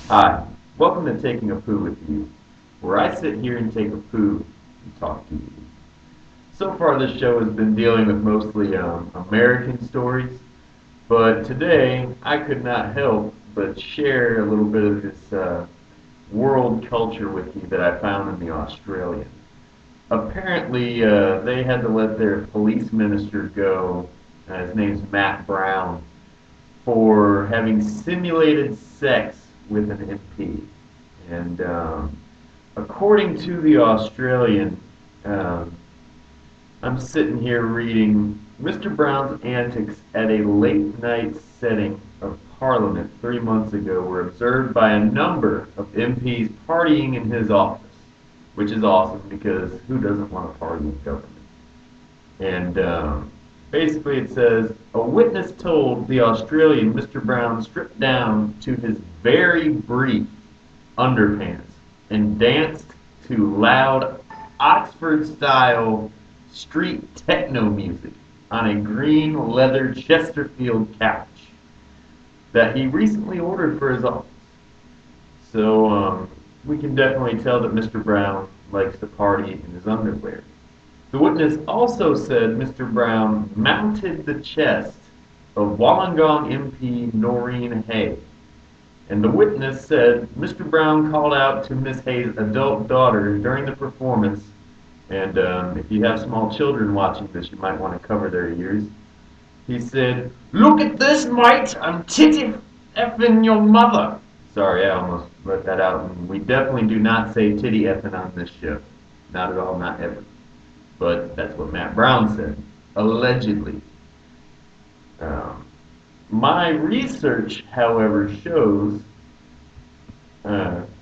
Hi, welcome to Taking a Poo with You, where I sit here and take a poo and talk to you. So far, this show has been dealing with mostly American stories, but today I could not help but share a little bit of this world culture with you that I found in the Australian. Apparently, they had to let their police minister go. His name's Matt Brown, for having simulated sex with an MP. And according to the Australian, um, I'm sitting here reading Mr. Brown's antics at a late night setting of Parliament 3 months ago were observed by a number of MPs partying in his office, which is awesome because who doesn't want to party in government? And basically, it says a witness told the Australian Mr. Brown stripped down to his very brief underpants and danced to loud Oxford style street techno music on a green leather Chesterfield couch that he recently ordered for his office. So we can definitely tell that Mr. Brown likes to party in his underwear. The witness also said Mr. Brown mounted the chest of Wollongong MP Noreen Hay. And the witness said Mr. Brown called out to Miss Hay's adult daughter during the performance, and if you have small children watching this, you might want to cover their ears. He said, "Look at this, mate! I'm titty effing your mother." Sorry, I almost let that out. And we definitely do not say titty effing on this show. Not at all, not ever. But that's what Matt Brown said, allegedly. Um, my research, however, shows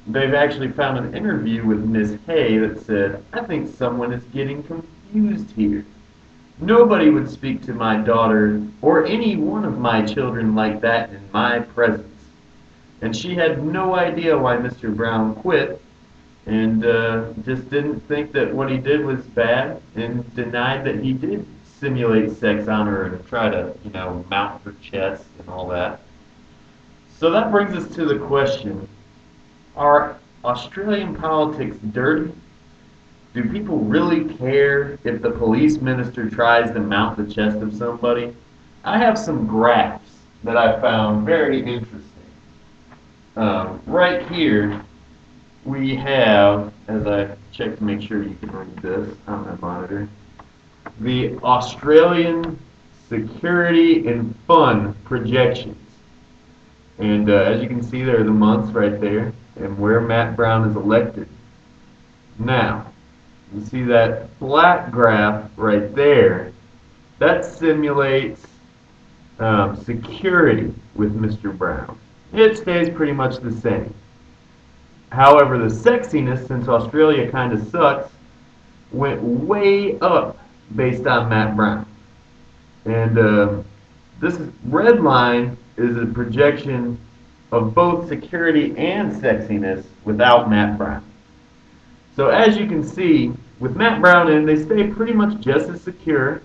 they've actually found an interview with Miss Hay that said, "I think someone is getting confused here. Nobody would speak to my daughter or any one of my children like that in my presence." And she had no idea why Mr. Brown quit and just didn't think that what he did was bad and denied that he did simulate sex on her and try to, mount her chest and all that. So that brings us to the question, are Australian politics dirty? Do people really care if the police minister tries to mount the chest of somebody? I have some graphs that I found very interesting. Right here, we have, as I check to make sure you can read this on my monitor, the Australian Security and Fun projections. And as you can see, there are the months right there and where Matt Brown is elected. Now, you see that black graph right there? That simulates security with Mr. Brown. It stays pretty much the same. However, the sexiness, since Australia kind of sucks, went way up based on Matt Brown. And this red line is a projection of both security and sexiness without Matt Brown. So as you can see, with Matt Brown in, they stay pretty much just as secure.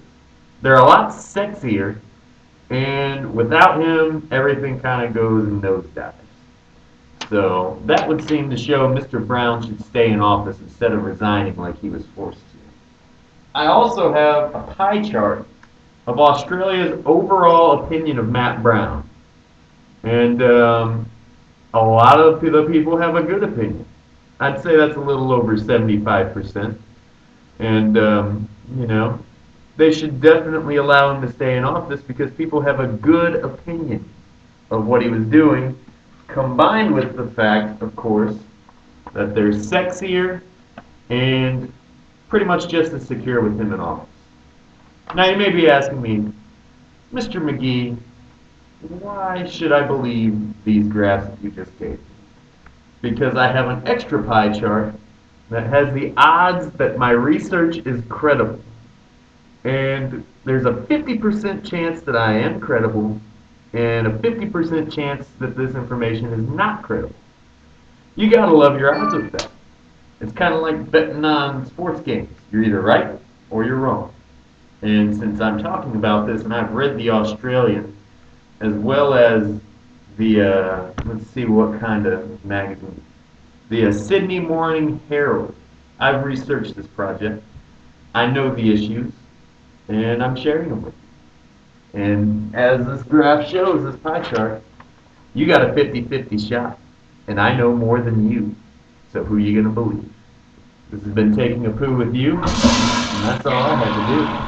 They're a lot sexier. And without him, everything kind of goes in nosedives. So that would seem to show Mr. Brown should stay in office instead of resigning like he was forced to. I also have a pie chart of Australia's overall opinion of Matt Brown. And a lot of the people have a good opinion. I'd say that's a little over 75%. And, they should definitely allow him to stay in office because people have a good opinion of what he was doing, combined with the fact, of course, that they're sexier and pretty much just as secure with him in office. Now you may be asking me, Mr. McGee, why should I believe these graphs that you just gave me? Because I have an extra pie chart that has the odds that my research is credible. And there's a 50% chance that I am credible and a 50% chance that this information is not credible. You gotta love your odds with that. It's kind of like betting on sports games. You're either right or you're wrong. And since I'm talking about this and I've read The Australian as well as let's see what kind of magazine. The Sydney Morning Herald. I've researched this project. I know the issues, and I'm sharing them with you. And as this graph shows, this pie chart, you got a 50-50 shot. And I know more than you. So who are you going to believe? This has been Taking a Poo with you, and that's all I had to do.